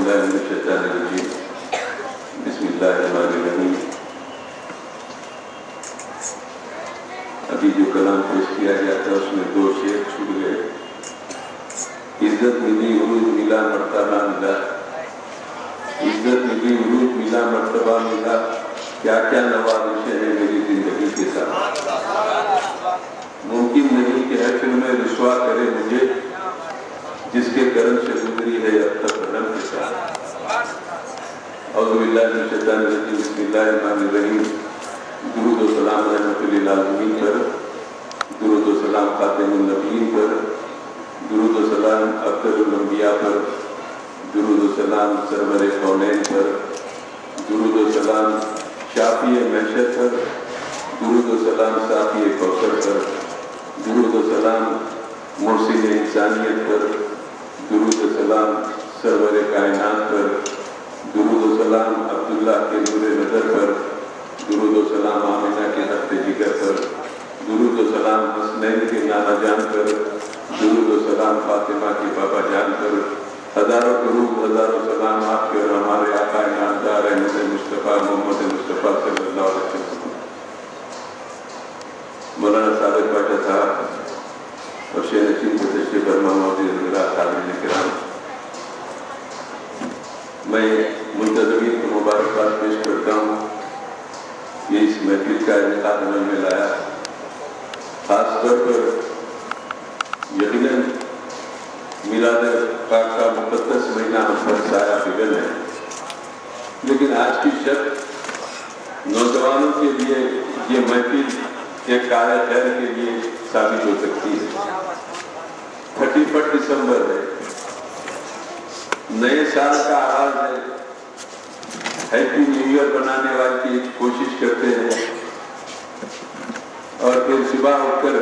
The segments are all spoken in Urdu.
بالله من الشيطان الرجيم بسم الله الرحمن الرحیم. ابھی جو کلام پیش کیا گیا تھا اس میں دو شعر چھوٹ گئے. عزت ملی عروج ملا مرتبہ ملا. عزت ملی عروج ملا مرتبہ ملا. کیا کیا نوازشیں ہیں میری زندگی کے ساتھ. ممکن نہیں کہ حشر میں رسوا کرے مجھے جس کے کرم سے گزری ہے اب تک رن کے ساتھ. اعوذ باللہ من الشیطان الرجیم بسم اللہ الرحمن الرحیم. درود و سلام رحمت للعالمین پر. درود و سلام خاتم النبیین پر. درود و سلام افضل الانبیاء پر. درود و سلام سرور کونین پر. درود و سلام شافی محشر پر. درود و سلام صافی کوثر پر. درود و سلام مرسل انسانیت پر. درود و سلام سرور کائنات پر. درود و سلام عبداللہ کے نور نظر پر. درود و سلام آمنہ کے تخت جگر پر. درود و سلام حسنین کے نانا جان پر. درود و سلام فاطمہ کے بابا جان پر. ہزاروں درود ہزاروں سلام آپ کے اور ہمارے آقا نامدار احمد مصطفیٰ محمد مصطفیٰ صلی اللہ علیہ وسلم. مولانا صادق پاشا صاحب اور شیخ نشین کو تشریف فرما موجود حضرات حاضرین کرام، میں منتظمین کو مبارکباد پیش کرتا ہوں. یہ اس محفل کا انعقاد عمل میں لایا. خاص طور پر یقیناً میلاد پاک کا مقدس مہینہ ہم پر سایہ فگن ہے، لیکن آج کی شب نوجوانوں کے لیے یہ محفل ایک قائد خیر کے لیے ثابت ہو سکتی ہے. 31 دسمبر ہے، نئے سال کا آغاز ہے. ہیپی نیو ایئر بنانے والے کی کوشش کرتے ہیں اور پھر صبح اٹھ کر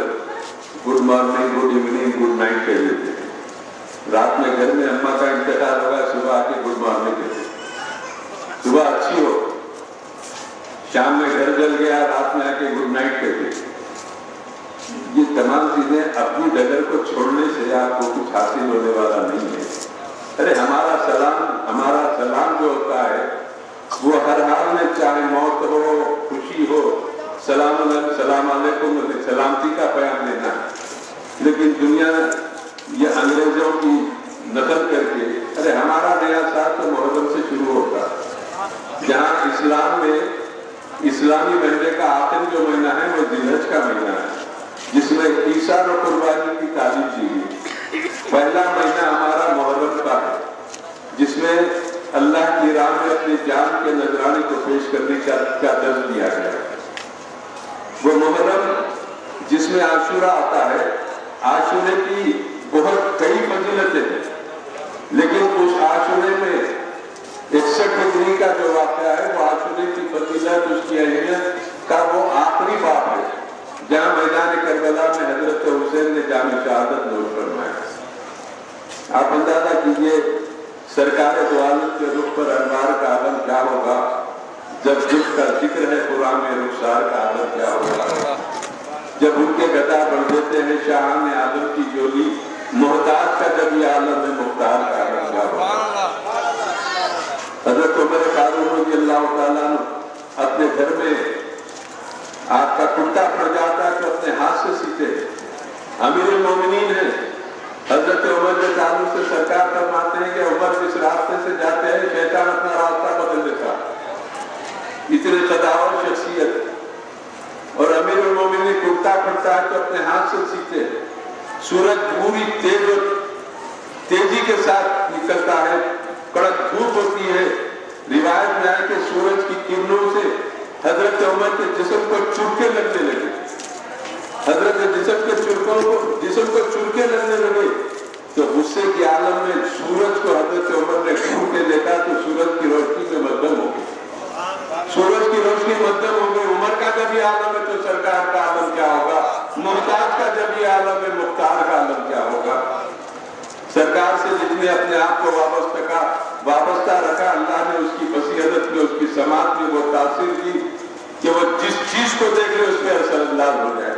good morning good evening good night کہہ دیتے ہیں. رات میں گھر میں اماں کا انتقال ہوگا، صبح آ کے گڈ مارننگ کہتے ہیں. صبح اچھی ہو، شام میں گھر جل گیا، رات میں آ کے گڈ نائٹ کہتے ہیں. یہ تمام چیزیں اپنی ڈگر کو چھوڑنے سے آپ کو کچھ حاصل ہونے والا نہیں ہے. ارے ہمارا سلام جو ہوتا ہے وہ ہر حال میں، چاہے موت ہو خوشی ہو، سلام علیکم سلامتی کا پیام دینا. لیکن دنیا یہ انگریزوں کی نقل کر کے، ارے ہمارا نیا سال تو محرم سے شروع ہوتا ہے، جہاں اسلام میں اسلامی مہینے کا آخر جو مہینہ ہے وہ ذی الحج کا مہینہ ہے، جس میں عیسیٰ اور قربانی کی تعلیم دی گئی. پہلا مہینہ ہمارا محرم کا ہے، جس میں اللہ کی راہ میں اپنی جان کے نذرانے کو پیش کرنے کا درس دیا گیا. وہ محرم جس میں عاشورہ آتا ہے، عاشورے کی بہت کئی فضیلتیں ہیں، لیکن اس عاشورے میں 61 ہجری کا جو واقعہ ہے وہ عاشورے کی فضیلت، اس کی اہمیت کا وہ آخری باب ہے جہاں میدان کربلا میں حضرت حسین نے جام شہادت نوش فرمایا. آپ اندازہ کیجئے سرکار دو عالم کے رخ پر انوار کا عالم کیا ہوگا، جب جس کا ذکر ہے قرآن میں رخسار کا عالم کیا ہوگا، جب ان کے گدا بڑھ دیتے ہیں شاہان عالم کی جولی، محتاج کا جب یہ عالم ہے مختار کا عالم کیا ہوگا. حضرت عمر فاروق رضی اللہ تعالیٰ اپنے گھر میں آپ کا کرتا پڑ جاتا ہے تو اپنے ہاتھ سے سیتے. امیر المومنین ہیں حضرت عمر کے تعلق سے سرکار فرماتے ہیں کہ عمر جس راستے سے جاتے ہیں شیطان اپنا راستہ بدل دیتا. اتنے قداور شخصیت، اور امیر المومنین کرتا پڑتا ہے تو اپنے ہاتھ سے سیتے. سورج پوری تیزی کے ساتھ نکلتا ہے، کڑک دھوپ ہوتی ہے. روایت میں ہے کہ سورج کی کرنوں سے حضرت عمر کے جسم کو چرکے لگنے لگے. حضرت جسم کو چرکے لگنے لگے تو غصے کے عالم میں سورج کو حضرت عمر نے گھوم کے دیکھا تو سورج کی روشنی میں مدھم ہو گئی. سورج کی روشنی مدھم ہو گئی. عمر کا جب یہ عالم ہے تو سرکار کا عالم کیا ہوگا، محتاج کا جب یہ عالم ہے مختار کا عالم کیا ہوگا. سرکار سے جس نے اپنے آپ کو وابستہ رکھا، اللہ نے اس کی بصیرت میں، اس کی سماعت میں وہ تاثیر دی کہ وہ جس چیز کو دیکھ لے اس پہ اثر انداز ہو جائے.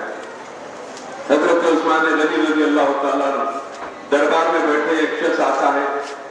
حضرت عثمان غنی رضی اللہ تعالیٰ دربار میں بیٹھے ایک شخص آتا ہے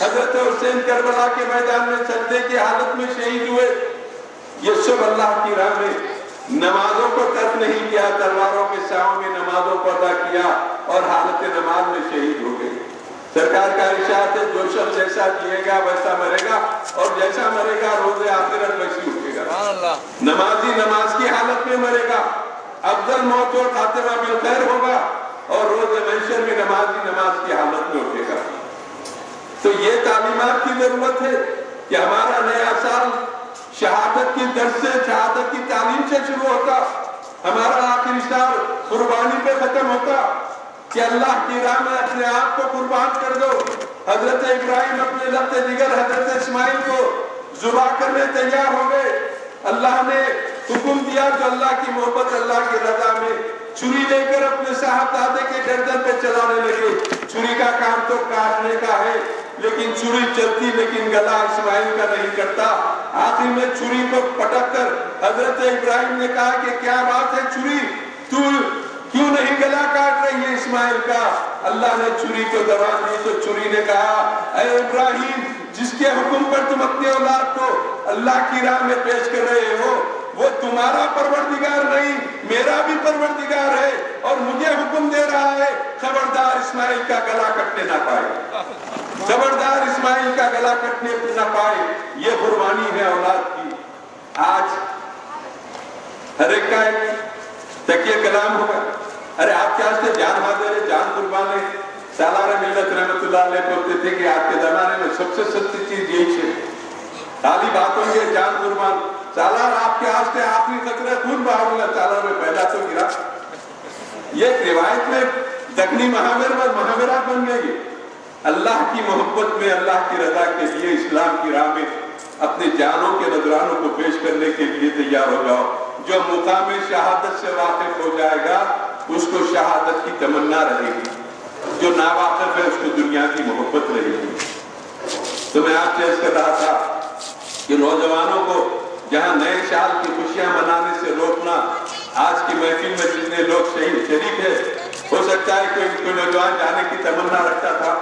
حضرت حسین کربلا کے میدان میں سجدے کی حالت میں شہید ہوئے. یہ سب اللہ کی راہ میں نمازوں کو ترک نہیں کیا, تلواروں کے سائوں میں نمازوں کو ادا کیا اور حالت نماز میں شہید ہو گئے. سرکار کا ارشاد ہے جو شخص جیسا جیے گا ویسا مرے گا اور جیسا مرے گا روز آخرت ویسی اٹھے گا. نمازی نماز کی حالت میں مرے گا, افضل موت اور خاتمہ بالخیر ہوگا, اور روز محشر میں نمازی نماز کی حالت میں اٹھے گا. تو یہ تعلیمات کی ضرورت ہے کہ ہمارا نیا سال شہادت کی درس سے, شہادت کی تعلیم سے شروع ہوتا, ہمارا آخری سال قربانی پہ ختم ہوتا کہ اللہ کی راہ میں اپنے آپ کو قربان کر دو. حضرت ابراہیم اپنے لبِ جگر حضرت اسماعیل کو ذبح کرنے تیار ہو گئے. اللہ نے حکم دیا تو اللہ کی محبت, اللہ کی رضا میں چھری لے کر اپنے صاحبزادے کے گردن پہ چلانے لگے. چھری کا کام تو کاٹنے کا ہے, لیکن چھری چلتی لیکن گلا اسماعیل کا نہیں کرتا. آخر میں چھری کو پٹک کر حضرت ابراہیم نے کہا کہ کیا بات ہے چھری, تو کیوں نہیں گلا کاٹ رہی ہے اسماعیل کا؟ اللہ نے چھری کو زبان دی تو چھری نے کہا اے ابراہیم, جس کے حکم پر تم اپنے اولاد کو اللہ کی راہ میں پیش کر رہے ہو وہ تمہارا پروردگار نہیں, میرا بھی پروردگار ہے, اور مجھے حکم دے رہا ہے خبردار اسماعیل کا گلا کٹنے نہ پائے, خبردار اسماعیل کا گلا کٹنے نہ پائے. یہ قربانی ہے اولاد کی. آج ہر ایک کا ایک تکیہ کلام ہوگا. ارے آپ کیا سے جان حاضر ہے, جان قربان ہے. سالار ملت رحمت اللہ علیہ بولتے تھے کہ آج کے زمانے میں سب سے سچی چیز یہی ہے, خالی باتوں کے جان قربان. سالار آپ کے آستے آخری قطرہ خون بہا ہوگا, سالار میں پہلا تو گرا. یہ روایت میں دکنی محاورات بن گئی. اللہ کی محبت میں, اللہ کی رضا کے لیے اسلام کی راہ میں اپنے جانوں کے نذرانوں کو پیش کرنے کے لیے تیار ہو جاؤ. جو مقام شہادت سے واقف ہو جائے گا اس کو شہادت کی تمنا رہے گی, جو ناواقف ہے اس کو دنیا کی محبت رہے گی. تو میں آپ سے عرض کر رہا تھا کہ نوجوانوں کو جہاں نئے سال کی خوشیاں منانے سے روکنا, آج کی محفل میں جتنے لوگ شریک ہے, ہو سکتا ہے کوئی نوجوان جانے کی تمنا رکھتا تھا,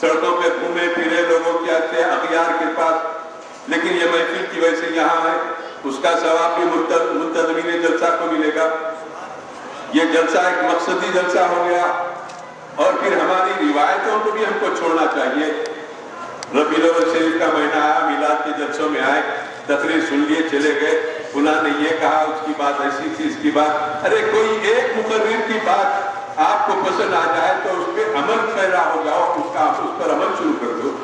سڑکوں پہ گھومے پھرے لوگوں کے اچھے اغیار کے پاس, لیکن یہ محفل کی وجہ سے یہاں ہے, اس کا ثواب بھی منتظمین جلسہ کو ملے گا. یہ جلسہ ایک مقصدی جلسہ ہو گیا, اور پھر ہماری روایتوں کو بھی ہم کو چھوڑنا چاہیے. ربیع الاول شریف کا مہینہ آیا, میلاد کے جلسوں میں آئے, تقریر سن لیے چلے گئے, فلاں نے یہ کہا, اس کی بات ایسی تھی, اس کی بات. ارے کوئی ایک مقرر کی بات آپ کو پسند آ جائے تو اس پہ عمل پیرا ہو جاؤ, اس پر عمل شروع کر دو.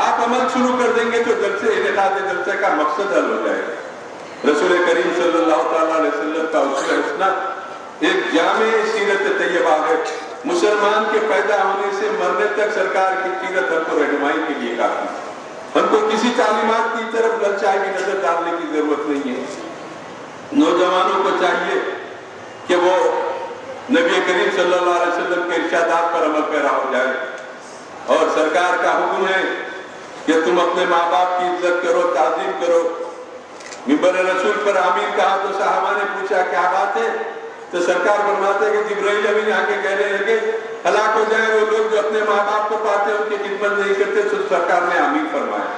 آپ عمل شروع کر دیں گے تو جلسے انعقاد جلسے کا مقصد حل ہو جائے گا. رسول کریم صلی اللہ تعالیٰ علیہ وسلم کا اسوہ حسنہ ایک جامع سیرت طیبہ ہے. مسلمان کے پیدا ہونے سے مرنے تک سرکار کی سیرت ہم کو رہنمائی کے لیے کافی. ہم کو کسی تعلیمات کی طرف للچائی کی نظر ڈالنے کی ضرورت نہیں ہے. نوجوانوں کو چاہیے کہ وہ نبی کریم صلی اللہ علیہ وسلم کے ارشادات پر عمل پیرا ہو جائے, اور سرکار کا حکم ہے کہ تم اپنے ماں باپ کی عزت کرو, تعظیم کرو. منبر رسول پر آمین کہا تو صحابہ نے پوچھا کیا بات ہے, تو سرکار فرماتے کہ جبرائیل امین آ کے کہنے لگے ہلاک ہو جائیں وہ لوگ جو اپنے ماں باپ کو پاتے ان کی خدمت نہیں کرتے. تو سرکار نے آمین فرمایا.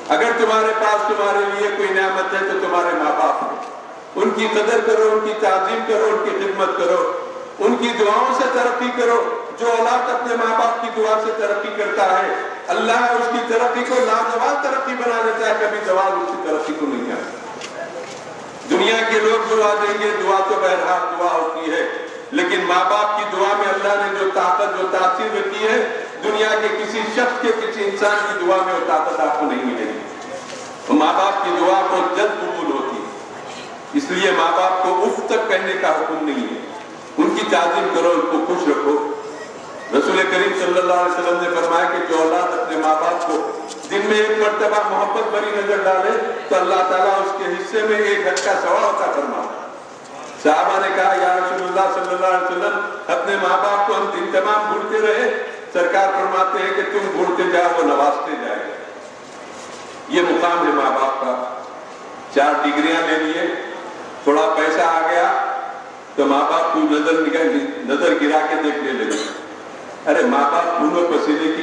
اگر تمہارے پاس تمہارے لیے کوئی نعمت ہے تو تمہارے ماں باپ ہیں, ان کی قدر کرو, ان کی تعظیم کرو, ان کی خدمت کرو, ان کی دعاؤں سے ترقی کرو. جو اولاد اپنے ماں باپ کی دعا سے ترقی کرتا ہے اللہ اس کی ترقی کو لازوال ترقی بنا دیتا ہے, کبھی زوال اس کی ترقی کو نہیں آتا. دنیا کے لوگ دعا دیں گے, دعا تو بہرحال دعا ہوتی ہے, لیکن ماں باپ کی دعا میں اللہ نے جو طاقت جو تاثیر رکھی ہے دنیا کے کسی شخص کے کسی انسان کی دعا میں وہ طاقت آپ کو نہیں ملے گی. تو ماں باپ کی دعا بہت جلد قبول ہوتی ہے, اس لیے ماں باپ کو اف تک کہنے کا حکم نہیں ہے. ان کی تعظیم کرو, ان کو خوش رکھو. رسول کریم صلی اللہ علیہ وسلم نے فرمایا کہ جو اولاد اپنے ماں باپ کو دن میں ایک مرتبہ محبت بری نظر ڈالے تو اللہ تعالیٰ اس کے حصے میں ایک حج کا ثواب عطا فرماتا. صحابہ نے کہا یا رسول اللہ صلی اللہ علیہ وسلم اپنے ماں باپ کو ہم دن تمام بھولتے رہے. سرکار فرماتے ہیں کہ تم بھولتے جاؤ وہ نوازتے جائے. یہ مقام ہے ماں باپ کا. 4 ڈگریاں لے لیے, تھوڑا پیسہ آ گیا تو ماں باپ کو نظر گرا کے دیکھنے لگے. ارے ماں باپ خون و پسینے کی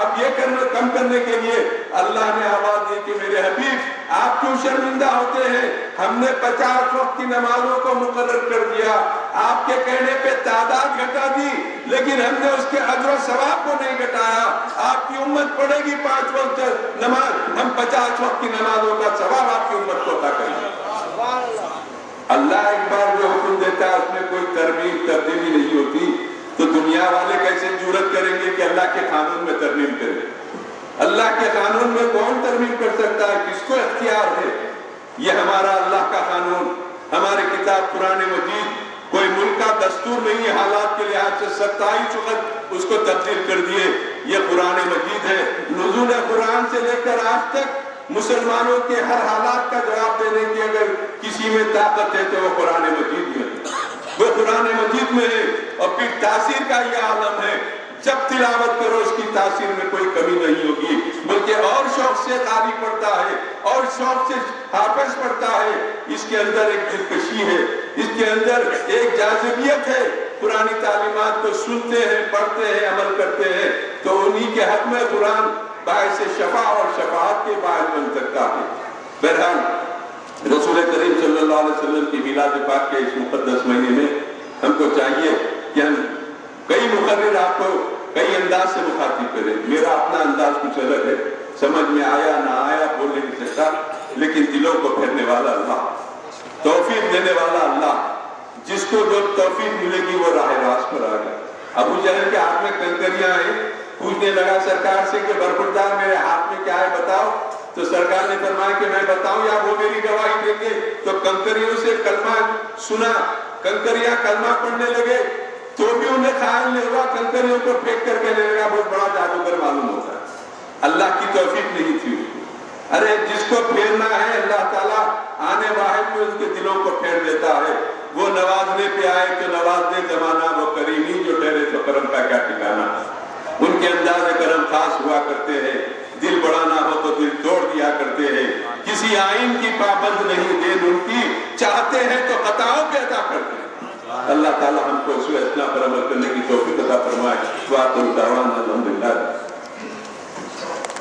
اب یہ کم کرنے کے لیے اللہ نے آواز دی کہ میرے حبیب آپ کیوں شرمندہ ہوتے ہیں؟ ہم نے 50 وقت کی نمازوں کو مقرر کر دیا، آپ کے کہنے پہ تعداد گھٹا دی، لیکن ہم نے اس کے اجر و ثواب کو نہیں گھٹایا۔ آپ کی امت پڑھے گی 5 وقت نماز، ہم 50 وقت کی نمازوں کا ثواب آپ کی امت کو عطا کریں گے۔ اللہ ایک بار جو حکم دیتا ہے اس میں کوئی ترمیم تبدیلی نہیں ہوتی، تو دنیا والے کیسے جرأت کریں گے کہ اللہ کے قانون میں ترمیم کریں؟ اللہ کے قانون میں کون ترمیم کر سکتا ہے؟ کس کو اختیار ہے؟ یہ ہمارا اللہ کا قانون، ہماری کتاب قرآن مجید کوئی ملک کا دستور نہیں ہے، حالات کے لحاظ سے 27 وقت اس کو تبدیل کر دیے۔ یہ قرآن مجید ہے، نزول قرآن سے لے کر آج تک مسلمانوں کے ہر حالات کا جواب دینے کی اگر کسی میں طاقت ہے تو وہ قرآن مجید میں ہے، وہ قرآن مجید میں ہے۔ اور پھر تاثیر کا یہ عالم ہے، جب تلاوت کرو اس کی تاثیر میں کوئی کمی نہیں ہوگی، بلکہ اور شوق سے قاری پڑھتا ہے، اور شوق سے حافظ پڑھتا ہے۔ اس کے اندر ایک دلکشی ہے، اس کے اندر ایک جاذبیت ہے، قرآنی تعلیمات کو سنتے ہیں، پڑھتے ہیں، عمل کرتے ہیں، تو انہی کے حق میں قرآن باعث شفا اور شفاعت کے باعث بن سکتا ہے۔ بہرحال رسول کریم صلی اللہ علیہ وسلم کی میلاد پاک کے اس مقدس مہینے میں ہم کو چاہیے کہ ہم کئی مقرر آپ کو کئی انداز سے مخاطب کریں۔ میرا اپنا انداز کچھ الگ ہے، سمجھ میں آیا نہ آیا بول نہیں سکتا، لیکن دلوں کو پھیرنے والا اللہ، توفیق دینے والا اللہ، جس کو جو توفیق ملے گی وہ راہ راست پر آ گیا۔ ابو جہل کے ہاتھ میں کنکریاں ہیں، پوچھنے لگا سرکار سے کہ برخوردار میرے ہاتھ میں کیا ہے بتاؤ، تو سرکار نے فرمایا کہ میں بتاؤں یا وہ میری گواہی دیں گے؟ تو کنکریوں سے کلمہ سنا، کنکریاں کلمہ پڑھنے لگے، تو بھی انہیں خیال نہیں ہوا، کنکریوں کو پھینک کر کہنے لگا بہت بڑا جادوگر معلوم ہوتا ہے۔ اللہ کی توفیق نہیں تھی اس کو۔ ارے جس کو پھیرنا ہے اللہ تعالیٰ آنے واحد میں ان کے دلوں کو پھیر دیتا ہے۔ وہ نوازنے پہ آئے تو نواز دے زمانہ، وہ کریمی جو ٹھہرے تو کرم کا کیا ٹھکانا۔ ان کے انداز کرم خاص ہوا کرتے ہیں، دل بڑھانا ہو تو دل توڑ دیا کرتے ہیں، کسی آئین کی پابند نہیں، دین ان کی چاہتے ہیں تو خطاؤں پہ عطا کرتے ہیں۔ اللہ تعالیٰ ہم کو اس اسنا پر عمل کرنے کی توفیق عطا فرمائے۔ وآخر دعوانا الحمدللہ۔